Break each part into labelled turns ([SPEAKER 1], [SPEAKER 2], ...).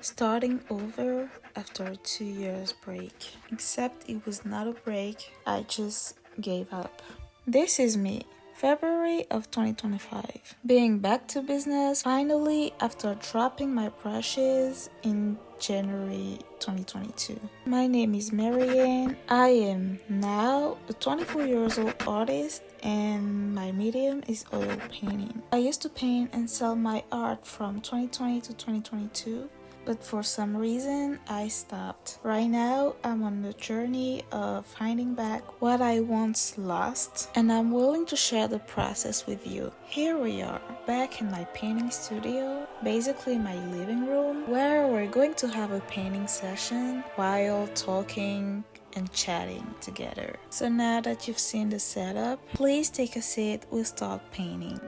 [SPEAKER 1] starting over after a 2 years break. Except it was not a break, I just gave up. This is me, February of 2025. Being back to business finally after dropping my brushes in January 2022. My name is Marianne. I am now a 24 years old artist and my medium is oil painting. I used to paint and sell my art from 2020 to 2022. But for some reason, I stopped. Right now, I'm on the journey of finding back what I once lost, and I'm willing to share the process with you. Here we are, back in my painting studio, basically my living room, where we're going to have a painting session while talking and chatting together. So now that you've seen the setup, please take a seat, we'll start painting.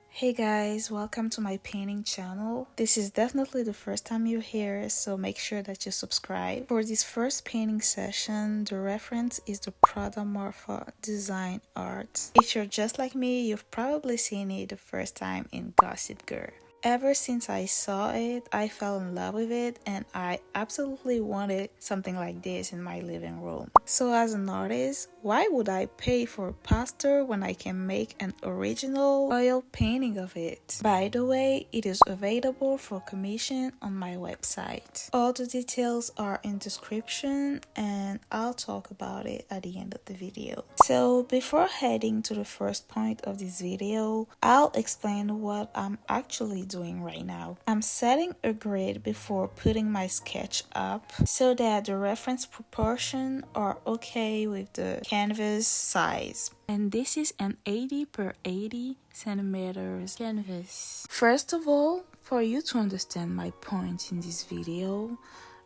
[SPEAKER 1] Hey guys, welcome to my painting channel. This is definitely the first time you're here, so make sure that you subscribe. For this first painting session, the reference is the Prada Morpha Design Art. If you're just like me, you've probably seen it the first time in Gossip Girl. Ever since I saw it, I fell in love with it and I absolutely wanted something like this in my living room. So as an artist, why would I pay for a poster when I can make an original oil painting of it? By the way, it is available for commission on my website. All the details are in description and I'll talk about it at the end of the video. So before heading to the first point of this video, I'll explain what I'm actually doing right now. I'm setting a grid before putting my sketch up so that the reference proportion are okay with the canvas size. And this is an 80 per 80 centimeters canvas. First of all, for you to understand my point in this video,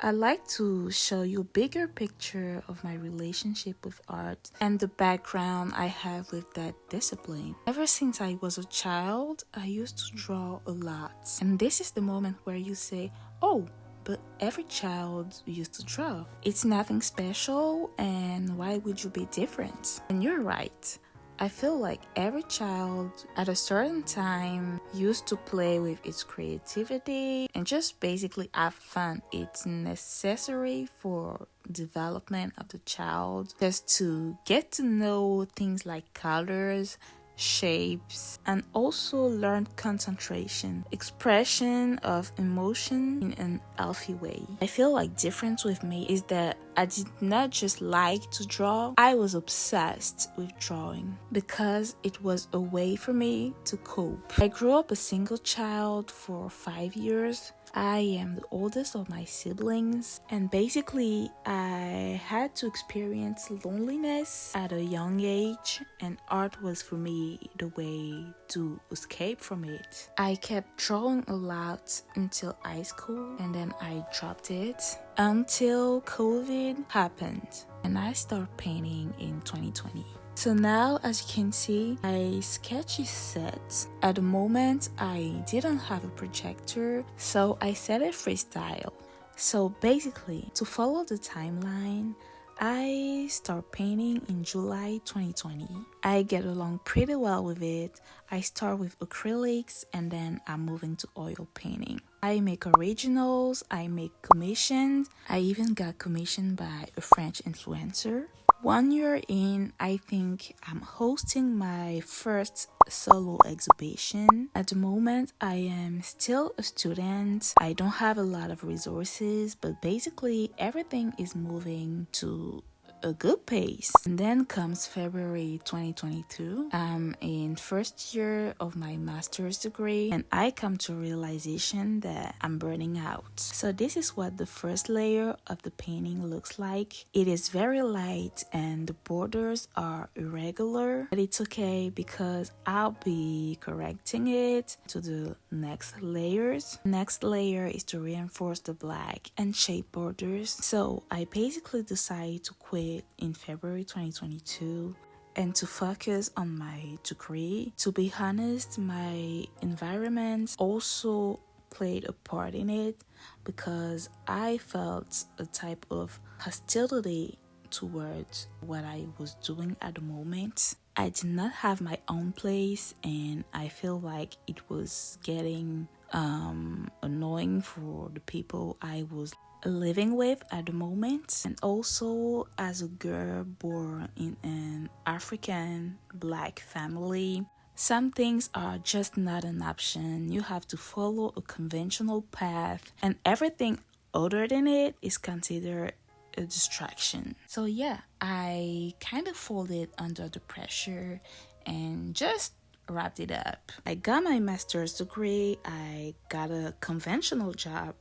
[SPEAKER 1] I'd like to show you a bigger picture of my relationship with art and the background I have with that discipline. Ever since I was a child, I used to draw a lot. And this is the moment where you say, oh, but every child used to draw. It's nothing special, and why would you be different? And you're right. I feel like every child at a certain time used to play with its creativity and just basically have fun. It's necessary for development of the child just to get to know things like colors, shapes, and also learn concentration, expression of emotion in an healthy way. I feel like difference with me is that I did not just like to draw, I was obsessed with drawing because it was a way for me to cope. I grew up a single child for 5 years. I am the oldest of my siblings, and basically I had to experience loneliness at a young age, and art was for me the way to escape from it. I kept drawing a lot until high school, and then I dropped it until COVID happened, and I started painting in 2020. So now, as you can see, my sketch is set. At the moment, I didn't have a projector, so I set it freestyle. So basically, to follow the timeline, I start painting in July 2020. I get along pretty well with it. I start with acrylics and then I'm moving to oil painting. I make originals, I make commissions. I even got commissioned by a French influencer. 1 year in, I think I'm hosting my first solo exhibition. At the moment, I am still a student. I don't have a lot of resources, but basically everything is moving to a good pace. And then comes February 2022. I'm in first year of my master's degree and I come to realization that I'm burning out. So this is what the first layer of the painting looks like. It is very light and the borders are irregular, but it's okay because I'll be correcting it to the next layers. Next layer is to reinforce the black and shape borders. So I basically decided to quit in February 2022 and to focus on my degree. To be honest, my environment also played a part in it because I felt a type of hostility towards what I was doing at the moment. I did not have my own place, and I feel like it was getting annoying for the people I was living with at the moment. And also, as a girl born in an African black family, some things are just not an option. You have to follow a conventional path, and everything other than it is considered a distraction. So yeah, I kind of folded under the pressure and just wrapped it up. I got my master's degree, I got a conventional job,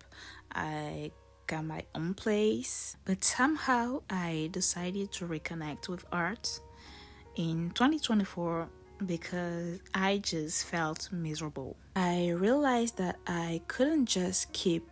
[SPEAKER 1] I got my own place, but somehow I decided to reconnect with art in 2024 because I just felt miserable. I realized that I couldn't just keep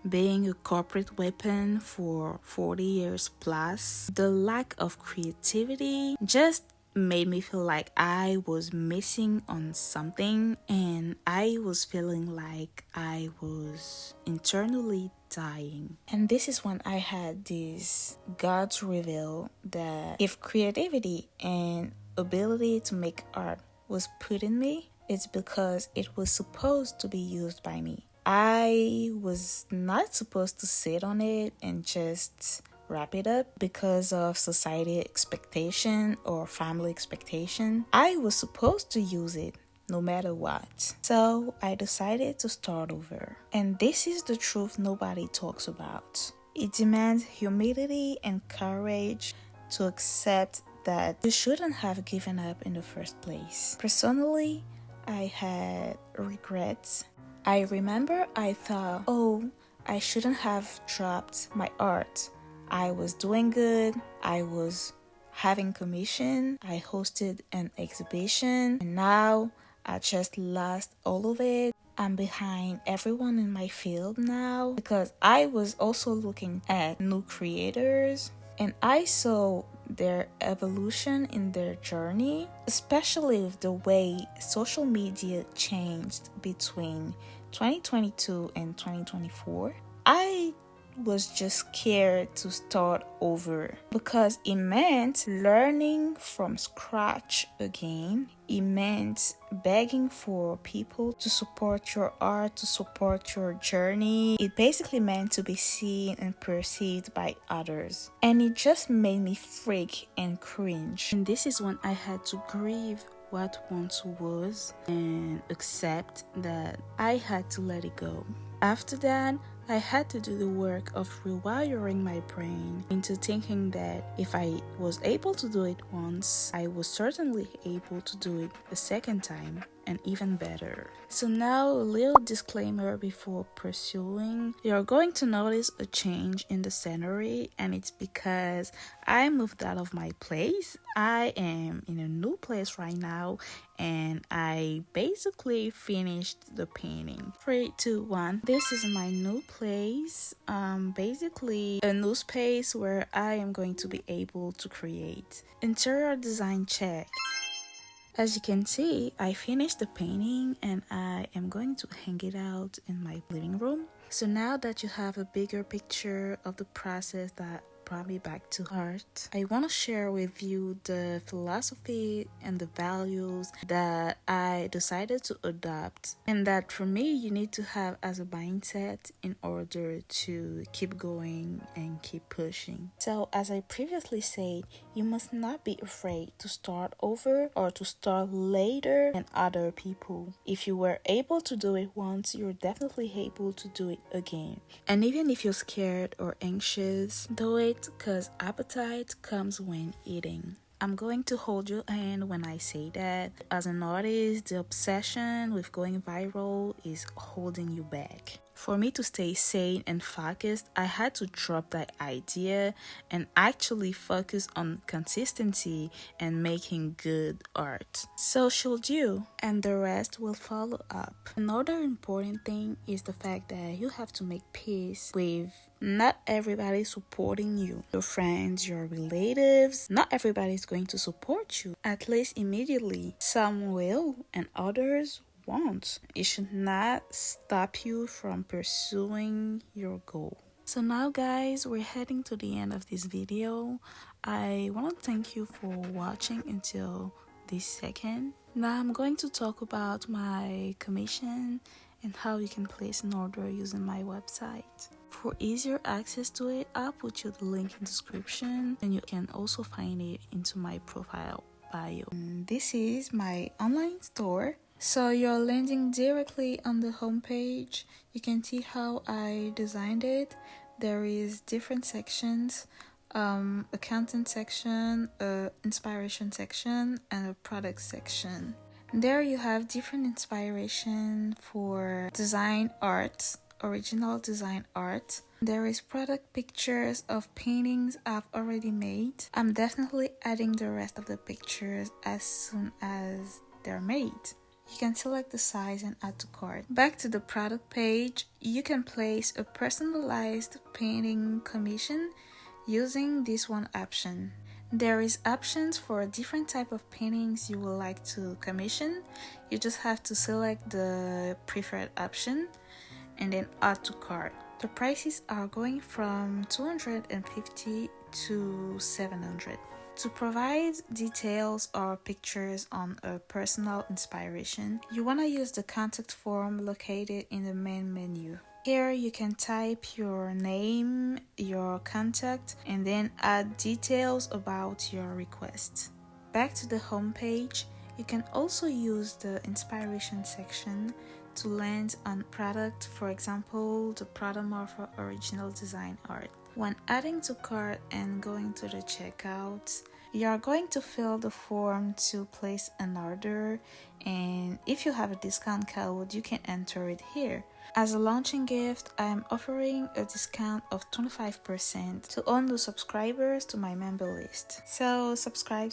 [SPEAKER 1] being a corporate weapon for 40 years plus. The lack of creativity just made me feel like I was missing on something, and I was feeling like I was internally dying. And this is when I had this God's reveal that if creativity and ability to make art was put in me, it's because it was supposed to be used by me. I was not supposed to sit on it and just wrap it up because of society expectation or family expectation. I was supposed to use it no matter what. So I decided to start over. And this is the truth nobody talks about. It demands humility and courage to accept that you shouldn't have given up in the first place. Personally, I had regrets. I remember I thought, oh, I shouldn't have dropped my art. I was doing good. I was having commission. I hosted an exhibition, and now I just lost all of it. I'm behind everyone in my field now because I was also looking at new creators, and I saw their evolution in their journey, especially with the way social media changed between 2022 and 2024. I was just scared to start over because it meant learning from scratch again. It meant begging for people to support your art, to support your journey. It basically meant to be seen and perceived by others. And it just made me freak and cringe. And this is when I had to grieve what once was and accept that I had to let it go. After that, I had to do the work of rewiring my brain into thinking that if I was able to do it once, I was certainly able to do it a second time, and even better. So now a little disclaimer before pursuing. You're going to notice a change in the scenery, and it's because I moved out of my place. I am in a new place right now, and I basically finished the painting. 3, 2, 1. This is my new place. Basically a new space where I am going to be able to create. Interior design check. As you can see, I finished the painting and I am going to hang it out in my living room. So now that you have a bigger picture of the process that brought me back to art, I want to share with you the philosophy and the values that I decided to adopt, and that for me you need to have as a mindset in order to keep going and keep pushing. So as I previously said, you must not be afraid to start over or to start later than other people. If you were able to do it once, you're definitely able to do it again. And even if you're scared or anxious, do it, because appetite comes when eating. I'm going to hold your hand when I say that. As an artist, the obsession with going viral is holding you back. For me to stay sane and focused, I had to drop that idea and actually focus on consistency and making good art. So should you, and the rest will follow up. Another important thing is the fact that you have to make peace with not everybody supporting you. Your friends, your relatives, not everybody is going to support you, at least immediately. Some will and others won't. It should not stop you from pursuing your goal. So now guys, we're heading to the end of this video. I want to thank you for watching until this second. Now I'm going to talk about my commission and how you can place an order using my website. For easier access to it, I'll put you the link in the description, and you can also find it into my profile bio. And this is my online store. So you're landing directly on the homepage. You can see how I designed it. There is different sections, a content section, a inspiration section, and a product section. There you have different inspiration for design art, original design art. There is product pictures of paintings I've already made. I'm definitely adding the rest of the pictures as soon as they're made. You can select the size and add to cart. Back to the product page, you can place a personalized painting commission using this one option. There is options for different type of paintings you would like to commission. You just have to select the preferred option and then add to cart. The prices are going from $250 to $700. To provide details or pictures on a personal inspiration, you want to use the contact form located in the main menu. Here you can type your name, your contact, and then add details about your request. Back to the home page, you can also use the inspiration section to land on product, for example, the Prodomorph original design art. When adding to cart and going to the checkout, you are going to fill the form to place an order, and if you have a discount code, you can enter it here. As a launching gift, I am offering a discount of 25% to all new subscribers to my member list. So subscribe!